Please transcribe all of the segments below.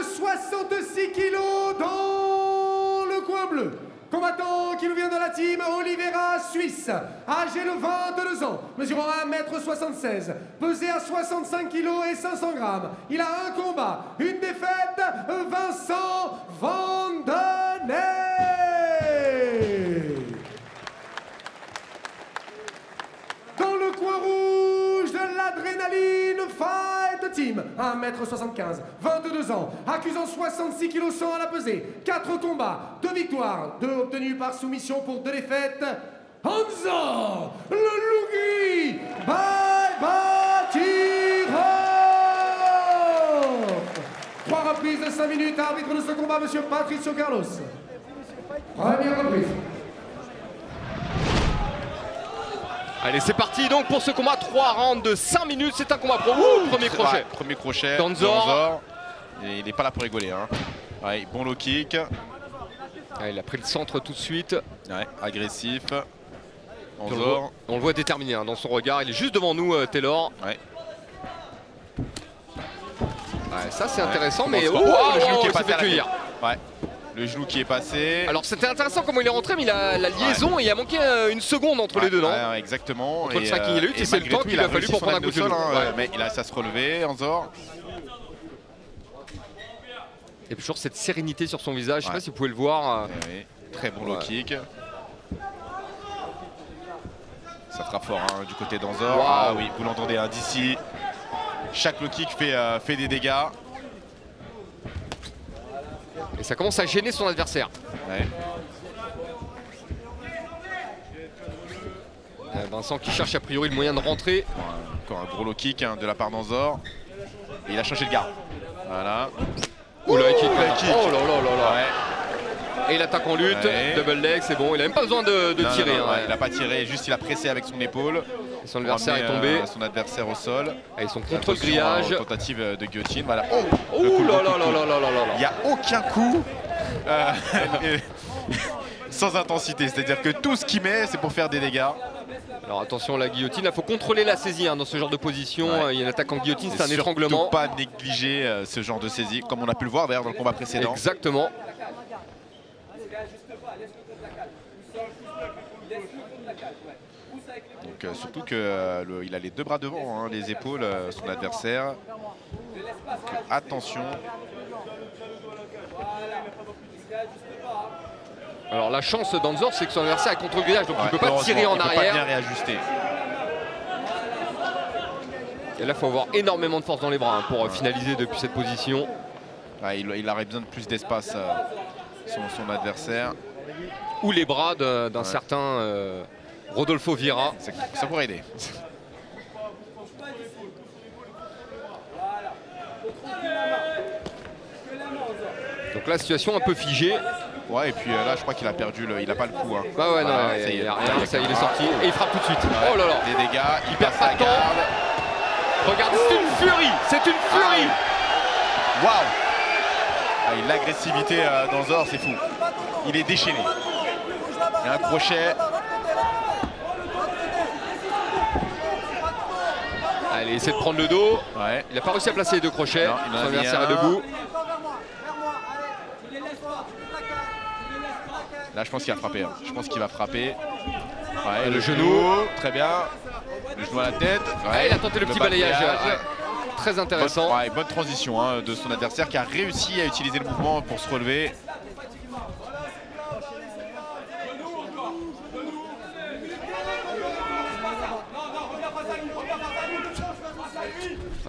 de 66 kilos dans le coin bleu. Combattant qui nous vient de la team Oliveira Suisse, âgé de 22 ans, mesurant 1m76, pesé à 65 kg et 500 grammes. Il a un combat, une défaite, Vincent Vandenay. Dans le coin rouge de l'Adrénaline Fight Team, 1m75, 22 ans, accusant 66 kg 100 à la pesée, 4 combats, 2 victoires, 2 obtenus par soumission pour 2 défaites, Hansa le Lougui Babatirov. 3 reprises de 5 minutes, arbitre de ce combat, monsieur Patricio Carlos. Première reprise. Allez, c'est parti donc pour ce combat, 3 rounds de 5 minutes, c'est un combat pro. Premier crochet. Ouais, premier crochet. Danzor. Et il n'est pas là pour rigoler. Hein. Ouais, bon low kick. Ouais, il a pris le centre tout de suite. Ouais, agressif. On le voit déterminé hein, dans son regard. Il est juste devant nous, Taylor. Ouais. Ouais, ça c'est intéressant, mais le genou qui est il s'est passé fait à la cueillir. tête. Ouais. Le genou qui est passé. Alors c'était intéressant comment il est rentré, mais la liaison, il a manqué une seconde entre les deux, non? Ouais, exactement. Entre le 5 et la lutte, et c'est le temps qu'il a fallu pour prendre un coup de genou. Mais il a ça se relever, Anzor. Et puis toujours cette sérénité sur son visage, je sais pas si vous pouvez le voir. Oui. Très bon low kick. Ça fera fort hein, du côté d'Anzor. Wow. Ah oui, vous l'entendez hein, d'ici. Chaque low kick fait des dégâts. Et ça commence à gêner son adversaire. Ouais. Vincent qui cherche a priori le moyen de rentrer. Encore un gros low kick hein, de la part d'Anzor. Et il a changé de garde. Voilà. Ouh là, kick. Oh là là là là. Ouais. Et il attaque en lutte, double leg, c'est bon. Il a même pas besoin de tirer. Non, il n'a pas tiré, juste il a pressé avec son épaule. Et son adversaire est tombé. Son adversaire au sol. Et ils sont contre le grillage. Tentative de guillotine. Voilà. Oh là là là là là là là. Il n'y a aucun coup sans intensité. C'est-à-dire que tout ce qu'il met, c'est pour faire des dégâts. Alors attention la guillotine, il faut contrôler la saisie hein, dans ce genre de position. Ouais. Il y a une attaque en guillotine, c'est un surtout étranglement. Pas négliger ce genre de saisie, comme on a pu le voir d'ailleurs dans le combat précédent. Exactement. Donc surtout qu'il a les 2 bras devant, hein, les épaules, son adversaire. Donc, attention. Alors la chance d'Anzor, c'est que son adversaire est contre le grillage, donc il ne peut pas tirer en il arrière. Peut pas bien réajuster. Et là, il faut avoir énormément de force dans les bras hein, pour finaliser depuis cette position. Ouais, il aurait besoin de plus d'espace, son adversaire. Ou les bras d'un certain Rodolfo Vieira. Ça pourrait aider. Donc la situation un peu figée. Ouais, et puis là, je crois qu'il a perdu il n'a pas le coup. Hein. Bah ouais, voilà, non, il n'y a rien, ça il est sorti. Et il frappe tout de suite. Ouais, oh là là. Des dégâts, il perd passe pas la de temps. garde. Regarde, c'est une furie. C'est une furie. Waouh. L'agressivité d'Anzor, c'est fou. Il est déchaîné. Il y a un crochet. Allez, il essaie de prendre le dos. Ouais. Il n'a pas réussi à placer les 2 crochets. Non, son adversaire est debout. Là, je pense qu'il va frapper. Hein. Je pense qu'il va frapper. Ouais, le genou. Très bien. Le genou à la tête. Ouais, il a tenté le petit balayage. Très intéressant. Bonne transition hein, de son adversaire qui a réussi à utiliser le mouvement pour se relever.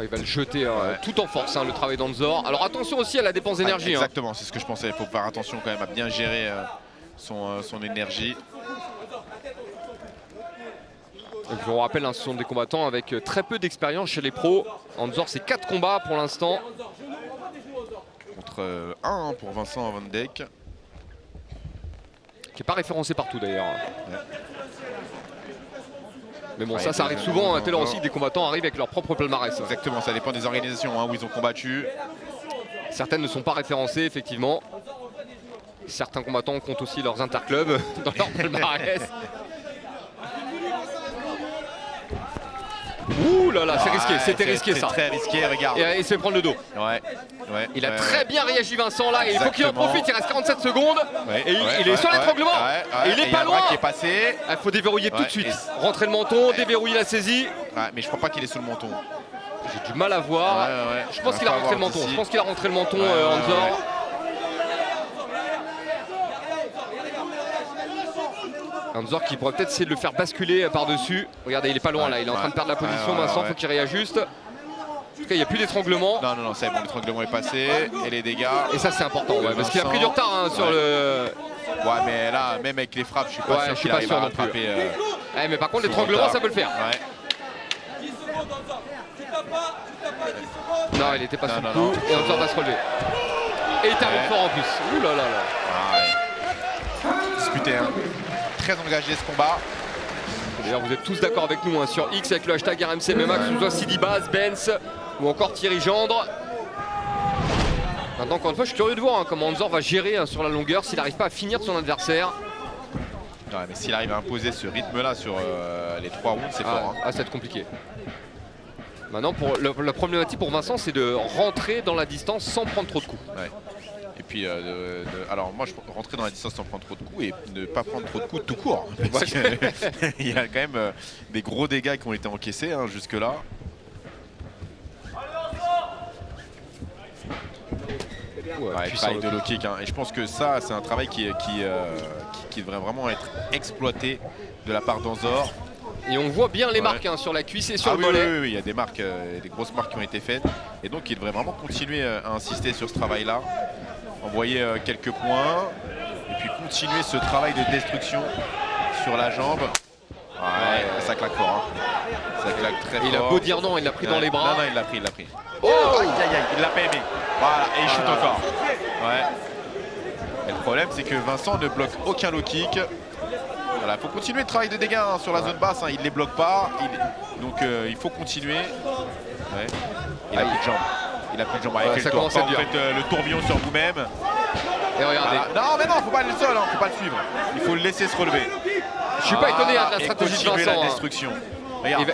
Il va le jeter tout en force, hein, le travail d'Anzor. Alors attention aussi à la dépense d'énergie. Exactement, c'est ce que je pensais. Il faut faire attention quand même à bien gérer son énergie. Je vous rappelle, hein, ce sont des combattants avec très peu d'expérience chez les pros. Anzor, c'est 4 combats pour l'instant. Contre 1 pour Vincent Van Dijk. Qui n'est pas référencé partout d'ailleurs. Ouais. Mais bon, ça arrive souvent, hein, Taylor aussi, que des combattants arrivent avec leur propre palmarès. Exactement, ça dépend des organisations hein, où ils ont combattu. Certaines ne sont pas référencées, effectivement. Certains combattants comptent aussi leurs interclubs dans leur palmarès. Ouh là là, c'est risqué, c'était risqué ça. C'est très risqué, regarde. Et il se fait prendre le dos. Ouais. Il a très bien réagi Vincent là, et il faut qu'il en profite, il reste 47 secondes. Ouais, et il est sur l'étranglement. Et il est pas loin. Qui est passé. Il faut déverrouiller tout de suite. Rentrer le menton, déverrouiller la saisie. Ouais, mais je crois pas qu'il est sous le menton. J'ai du mal à voir. Je pense qu'il a rentré le menton. Je pense qu'il a rentré le menton, Anzor. Anzor qui pourrait peut-être essayer de le faire basculer par-dessus. Regardez, il est pas loin là, il est en train de perdre la position. Vincent, faut qu'il réajuste. En tout cas, il n'y a plus d'étranglement. Non, c'est bon, l'étranglement est passé. Et les dégâts. Et ça, c'est important, parce qu'il a pris du retard sur le. Ouais, mais là, même avec les frappes, je suis pas sûr qu'il arrive à rattraper. Mais par contre, l'étranglement, ça peut le faire. Non, il n'était pas sous le coup. Et Anzor va se relever. Et il termine fort en plus. Ouh là là là. Disputé, hein. Très engagé ce combat. D'ailleurs, vous êtes tous d'accord avec nous sur X avec le hashtag RMCMMA, que ce soit Sidi Baz, Benz ou encore Thierry Gendre. Maintenant, encore une fois, je suis curieux de voir comment Anzor va gérer sur la longueur s'il n'arrive pas à finir son adversaire. Ouais, mais s'il arrive à imposer ce rythme-là sur les 3 rounds, c'est fort. Ça va être compliqué. Maintenant, la problématique pour Vincent, c'est de rentrer dans la distance sans prendre trop de coups. Ouais. Et puis, alors moi, je rentrer dans la distance sans prendre trop de coups et ne pas prendre trop de coups tout court. Parce qu'il y a quand même des gros dégâts qui ont été encaissés jusque-là. Pareil de low kick. Et je pense que ça, c'est un travail qui devrait vraiment être exploité de la part d'Anzor. Et on voit bien les marques sur la cuisse et sur le mollet. Oui, il y a des marques, des grosses marques qui ont été faites. Et donc, il devrait vraiment continuer à insister sur ce travail-là. Envoyer quelques points. Et puis continuer ce travail de destruction sur la jambe. Ça claque fort. Ça claque très fort. Il a beau dire non, il l'a pris dans les bras. Non, il l'a pris. Oh, aïe, il l'a pas aimé. Voilà, et il shoot encore. Et le problème, c'est que Vincent ne bloque aucun low kick. Voilà, il faut continuer le travail de dégâts sur la zone basse. Il ne les bloque pas. Donc il faut continuer. Il a plus de jambes. Il a plus de jambes. Ça commence à être dur. Vous faites le tourbillon sur vous-même. Et regardez. Non, mais non, faut pas aller le sol. Faut pas le suivre. Il faut le laisser se relever. Je suis pas étonné de la stratégie de Vincent. La destruction.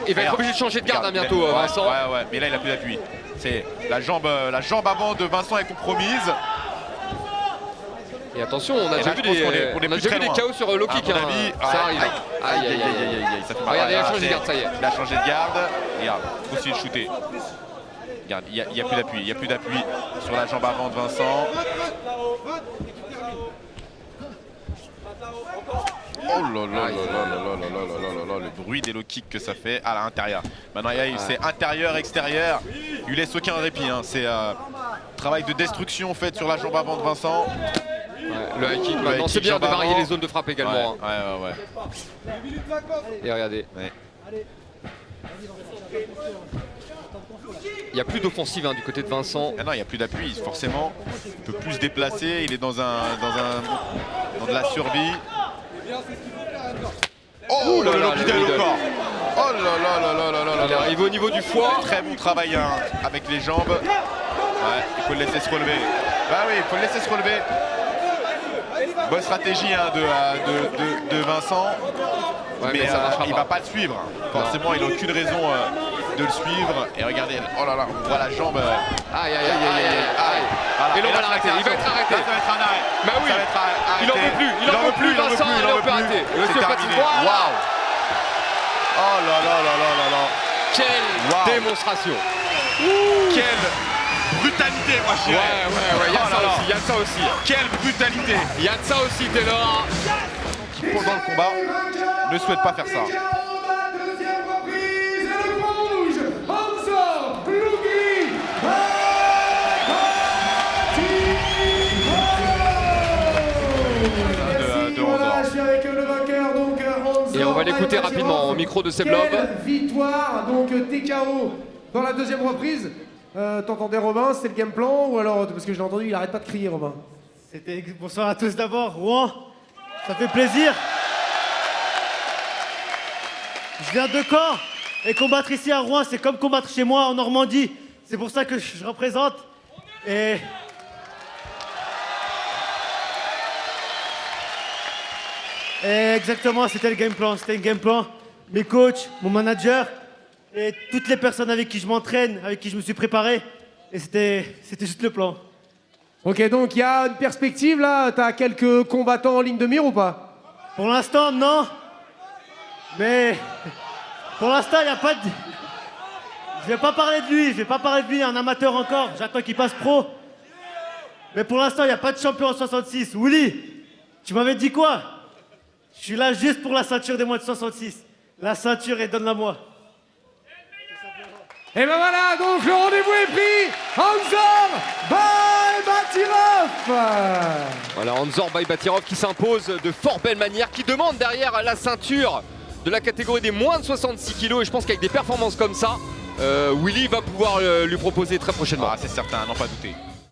Il va être obligé de changer de garde bientôt, Vincent. Mais là, il a plus d'appui. C'est la jambe avant de Vincent est compromise. Et attention, on a déjà vu des KO sur low kick. Ça arrive. Aïe. Regardez, il a changé de garde, ça y est. Il a changé de garde. Regarde, il faut aussi le shooter. Regarde, il n'y a plus d'appui. Il n'y a plus d'appui sur la jambe avant de Vincent. Oh là là, le bruit des low kicks que ça fait à l'intérieur. Maintenant, c'est intérieur-extérieur. Il lui laisse aucun répit. C'est travail de destruction fait sur la jambe avant de Vincent. Le high kick maintenant, c'est bien de varier les zones de frappe également. Et regardez. Il n'y a plus d'offensive du côté de Vincent. Non, il n'y a plus d'appui, forcément. Il peut plus se déplacer, il est dans de la survie. Oh là là, le corps. Oh là là. Il arrive au niveau du foie. Très bon travail avec les jambes. Il faut le laisser se relever. Il faut le laisser se relever. Bonne stratégie de Vincent. Mais il ne va pas le suivre. Forcément, il n'a aucune raison de le suivre. Et regardez, oh là là, on voit la jambe. Aïe. Et l'on va l'arrêter, il va être arrêté. Là, ça va être un arrêt. Bah oui, il en peut plus, Vincent, il peut arrêter. C'est terminé. Waouh. Oh là. Quelle démonstration. Quelle brutalité, moi je dirais. Ouais, il y a de ça aussi. Quelle brutalité. Il y a de ça aussi, Taylor. Qui, pendant le combat, ne souhaite pas faire ça. Et on va l'écouter rapidement au micro de Seblov. Victoire, donc TKO dans la deuxième reprise. T'entendais Robin, c'était le game plan ou alors, parce que je l'ai entendu, il arrête pas de crier Robin. Bonsoir à tous d'abord, Rouen, ça fait plaisir. Je viens de Caen et combattre ici à Rouen, c'est comme combattre chez moi en Normandie. C'est pour ça que je représente. Et exactement, c'était le game plan. Mes coachs, mon manager. et toutes les personnes avec qui je m'entraîne, avec qui je me suis préparé. Et c'était juste le plan. Ok, donc il y a une perspective là. T'as quelques combattants en ligne de mire ou pas? Pour l'instant, non. Mais pour l'instant, il n'y a pas de... Je vais pas parler de lui, un amateur encore. J'attends qu'il passe pro. Mais pour l'instant, il n'y a pas de champion en 66. Willy, tu m'avais dit quoi? Je suis là juste pour la ceinture des moins de 66. La ceinture, et donne-la moi. Et ben voilà, donc le rendez-vous est pris. Anzor Baybatirov. Voilà, Anzor Baybatirov qui s'impose de fort belle manière, qui demande derrière la ceinture de la catégorie des moins de 66 kg. Et je pense qu'avec des performances comme ça, Willy va pouvoir lui proposer très prochainement. Ah, c'est certain, n'en pas douter.